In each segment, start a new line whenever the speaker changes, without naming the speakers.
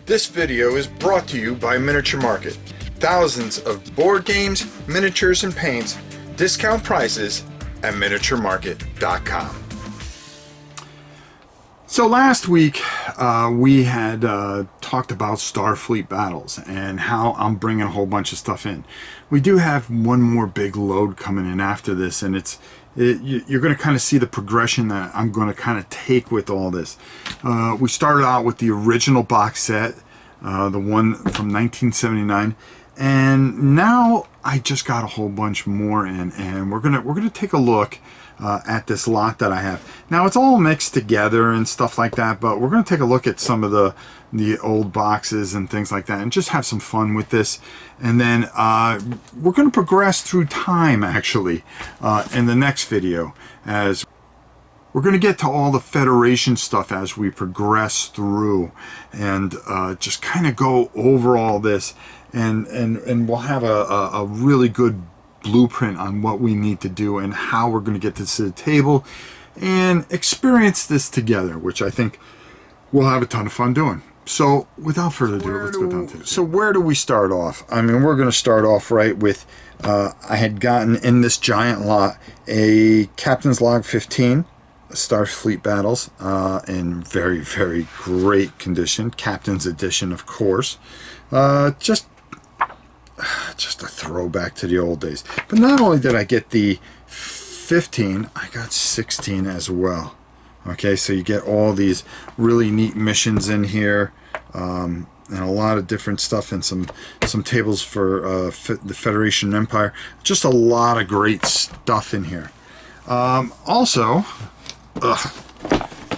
This video is brought to you by Miniature Market. Thousands of board games, miniatures, and paints. Discount prices at miniaturemarket.com.
So last week we had talked about Starfleet battles and how I'm bringing a whole bunch of stuff in. We do have one more big load coming in after this, and you're going to kind of see the progression that I'm going to kind of take with all this. We started out with the original box set, the one from 1979, and now I just got a whole bunch more in, and we're gonna take a look at this lot that I have. Now it's all mixed together and stuff like that, but we're going to take a look at some of the old boxes and things like that and just have some fun with this. And then we're going to progress through time actually in the next video, as we're going to get to all the Federation stuff as we progress through, and just kind of go over all this, and we'll have a really good blueprint on what we need to do and how we're going to get this to the table and experience this together, which I think we'll have a ton of fun doing. So without further ado, let's go down to it. So where do we start off? I mean, we're going to start off right with I had gotten in this giant lot a Captain's Log 15 Starfleet Battles in very, very great condition. Captain's Edition, of course. Just a throwback to the old days. But not only did I get the 15, I got 16 as well. Okay, so you get all these really neat missions in here, and a lot of different stuff, and some tables for the Federation Empire. Just a lot of great stuff in here. Also, I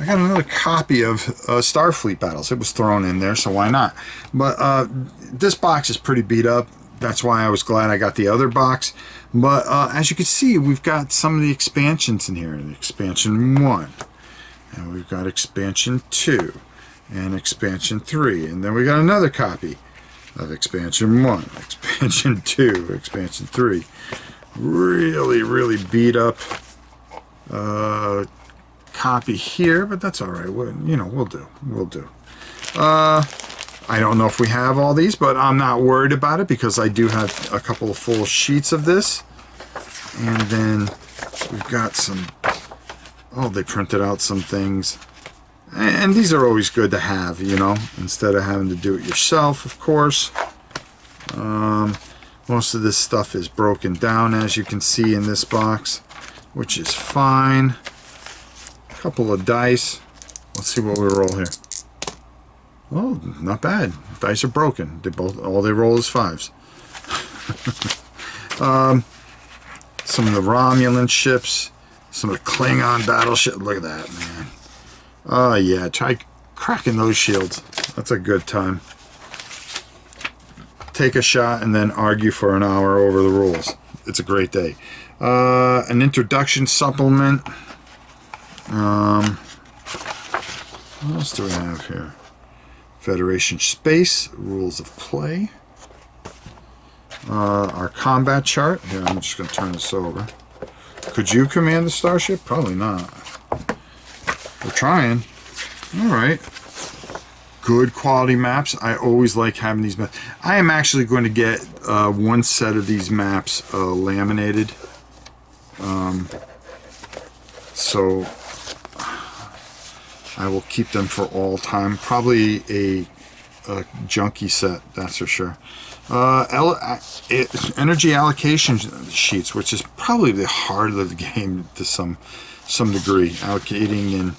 got another copy of Starfleet Battles. It was thrown in there, so why not? But this box is pretty beat up. That's why I was glad I got the other box. But as you can see, we've got some of the expansions in here. Expansion 1. And we've got Expansion 2. And Expansion 3. And then we got another copy of Expansion 1. Expansion 2. Expansion 3. Really, really beat up copy here. But that's alright. We'll do. We'll do. I don't know if we have all these, but I'm not worried about it because I do have a couple of full sheets of this. And then we've got some, they printed out some things. And these are always good to have, instead of having to do it yourself, of course. Most of this stuff is broken down, as you can see in this box, which is fine. A couple of dice. Let's see what we roll here. Oh, not bad. Dice are broken. All they roll is 5s. Some of the Romulan ships, some of the Klingon battleship. Look at that, man. Oh yeah, try cracking those shields. That's a good time. Take a shot and then argue for an hour over the rules. It's a great day. An introduction supplement. What else do we have here? Federation Space, Rules of Play. Our combat chart. Here, I'm just going to turn this over. Could you command the starship? Probably not. We're trying. Alright. Good quality maps. I always like having these maps. I am actually going to get one set of these maps laminated. So I will keep them for all time. Probably a junky set, that's for sure. Energy allocation sheets, which is probably the heart of the game to some degree. Allocating, and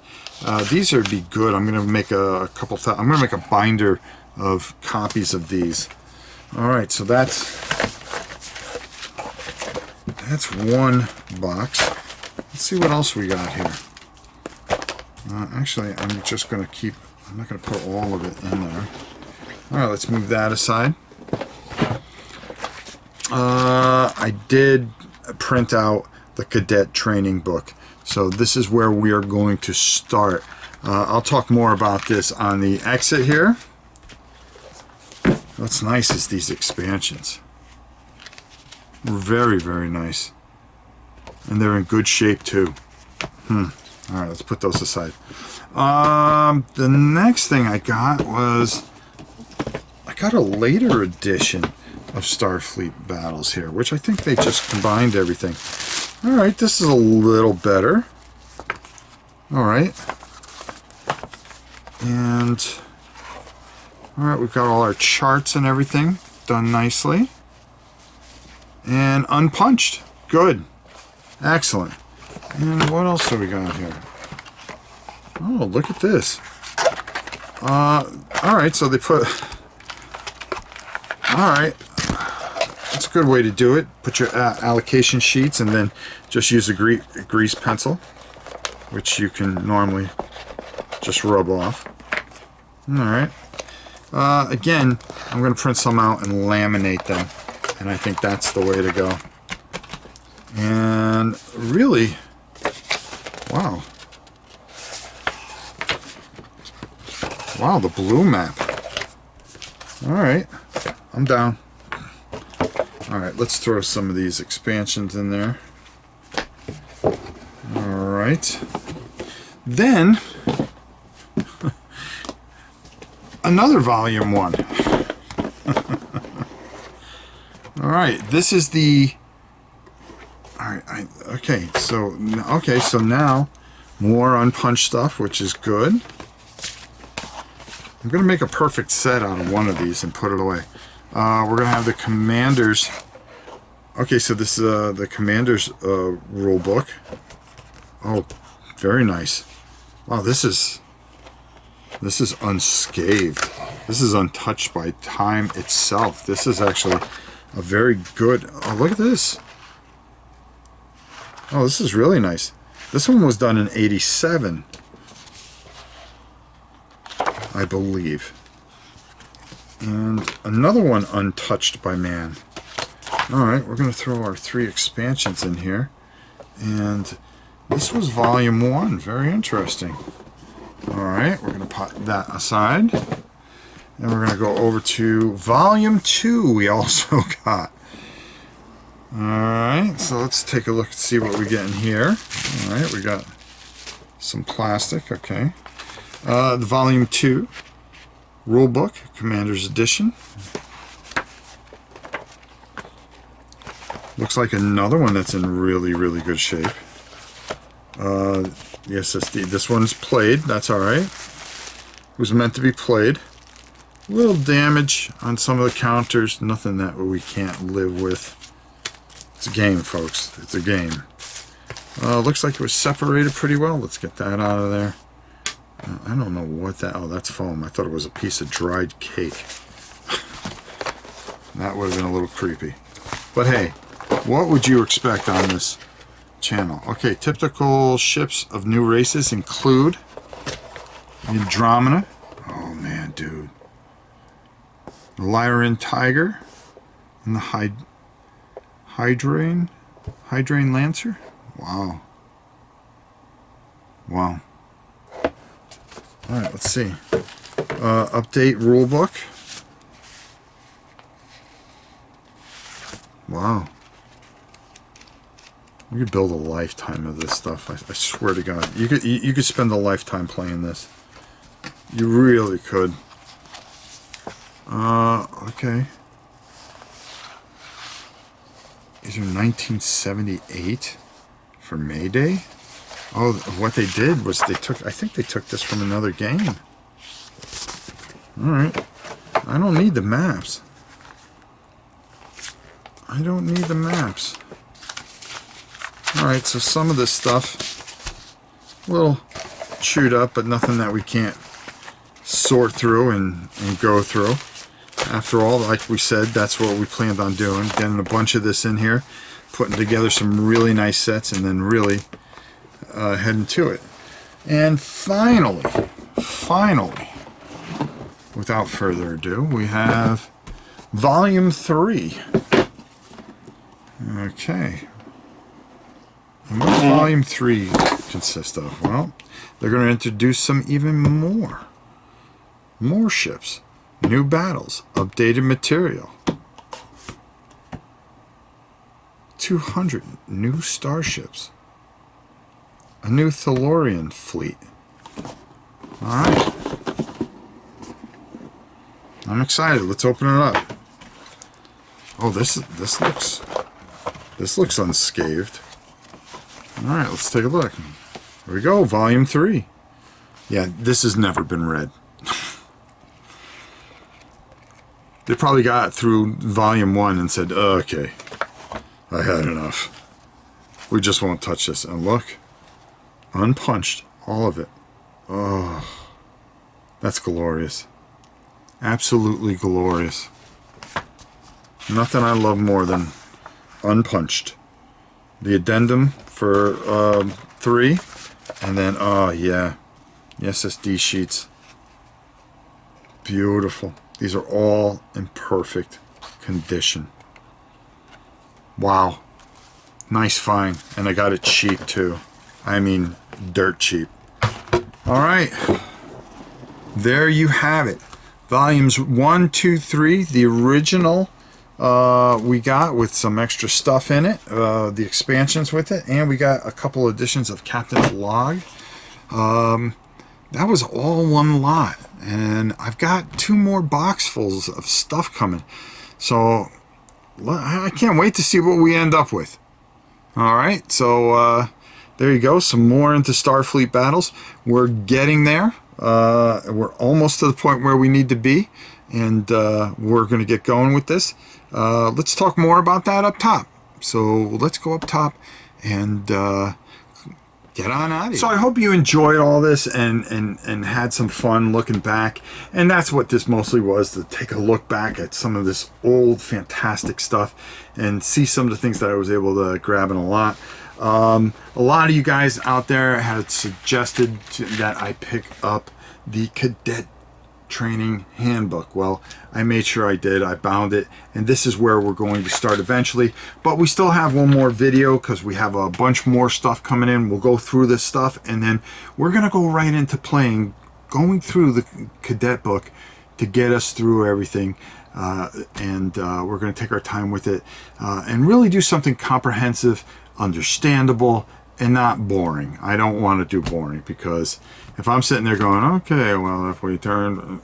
these would be good. I'm going to make I'm going to make a binder of copies of these. All right, so that's one box. Let's see what else we got here. Actually, I'm just going to I'm not going to put all of it in there. Alright, let's move that aside. I did print out the Cadet Training book. So this is where we are going to start. I'll talk more about this on the exit here. What's nice is these expansions. Very, very nice. And they're in good shape too. Alright, let's put those aside. The next thing I got was got a later edition of Starfleet Battles here, which I think they just combined everything. All right, this is a little better. All right. And, all right, we've got all our charts and everything done nicely. And unpunched. Good. Excellent. And what else have we got here? Oh, look at this. All right, so they put... All right. That's a good way to do it. Put your allocation sheets and then just use a grease pencil, which you can normally just rub off. All right. Again, I'm going to print some out and laminate them, and I think that's the way to go. And really, wow. Wow, the blue map. All right, I'm down. All right, let's throw some of these expansions in there. All right. Then, another volume 1. All right, this is the... All right, okay, so now more unpunched stuff, which is good. I'm going to make a perfect set out of one of these and put it away. We're going to have the Commanders. Okay, so this is the Commanders rule book. Oh, very nice. Wow, this is unscathed. This is untouched by time itself. This is actually a very good... Oh, look at this. Oh, this is really nice. This one was done in '87, I believe. And another one untouched by man. All right, we're going to throw our 3 expansions in here. And this was volume 1. Very interesting. All right, we're going to put that aside. And we're going to go over to volume 2 we also got. All right, so let's take a look and see what we get in here. All right, we got some plastic, okay. The volume 2 rule book, Commander's Edition. Looks like another one that's in really, really good shape. Yes, this one's played. That's all right. It was meant to be played. A little damage on some of the counters. Nothing that we can't live with. It's a game, folks. It's a game. Looks like it was separated pretty well. Let's get that out of there. I don't know what that... Oh, that's foam. I thought it was a piece of dried cake. That would have been a little creepy. But hey, what would you expect on this channel? Okay, typical ships of new races include Andromeda. Oh, man, dude. The Lyran Tiger. And the Hydrain Lancer. Wow. Wow. Alright, let's see. Update rulebook. Wow. You could build a lifetime of this stuff. I swear to God. You could spend a lifetime playing this. You really could. Okay. These are 1978 for May Day. Oh, what they did was I think they took this from another game. Alright. I don't need the maps. I don't need the maps. Alright, so some of this stuff, a little chewed up, but nothing that we can't sort through and go through. After all, like we said, that's what we planned on doing. Getting a bunch of this in here, putting together some really nice sets, and then really heading to it. And finally, without further ado, we have Volume 3. Okay. And what does Volume 3 consist of? Well, they're going to introduce some even more ships, new battles, updated material, 200 new starships, a new Thalorian fleet. Alright. I'm excited. Let's open it up. Oh, this looks unscathed. All right, let's take a look. Here we go, volume 3. Yeah, this has never been read. They probably got through volume 1 and said, okay, I had enough. We just won't touch this. And look, unpunched, all of it. Oh, that's glorious. Absolutely glorious. Nothing I love more than unpunched. The addendum for 3, and then, oh yeah, the SSD sheets. Beautiful. These are all in perfect condition. Wow. Nice find. And I got it cheap too. I mean, dirt cheap. All right. There you have it. Volumes 1, 2, 3, the original we got with some extra stuff in it, the expansions with it, and we got a couple editions of Captain's Log. That was all one lot, and I've got 2 more boxfuls of stuff coming. So I can't wait to see what we end up with. All right, so there you go. Some more into Starfleet battles. We're getting there. We're almost to the point where we need to be, and we're going to get going with this. Let's talk more about that up top. So let's go up top and get on out of here. So I hope you enjoyed all this and had some fun looking back. And that's what this mostly was, to take a look back at some of this old fantastic stuff and see some of the things that I was able to grab in a lot. A lot of you guys out there had suggested that I pick up the Cadet Training Handbook. Well, I made sure I did. I bound it, and this is where we're going to start eventually. But we still have one more video because we have a bunch more stuff coming in. We'll go through this stuff, and then we're going to go right into going through the Cadet book to get us through everything. And we're going to take our time with it and really do something comprehensive, understandable, and not boring. I don't want to do boring, because if I'm sitting there going, okay, well, if we turn,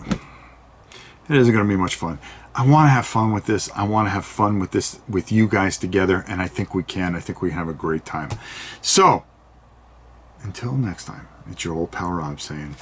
it isn't going to be much fun. I want to have fun with this. I want to have fun with this with you guys together, and I think we can. I think we have a great time. So, until next time, it's your old pal Rob saying...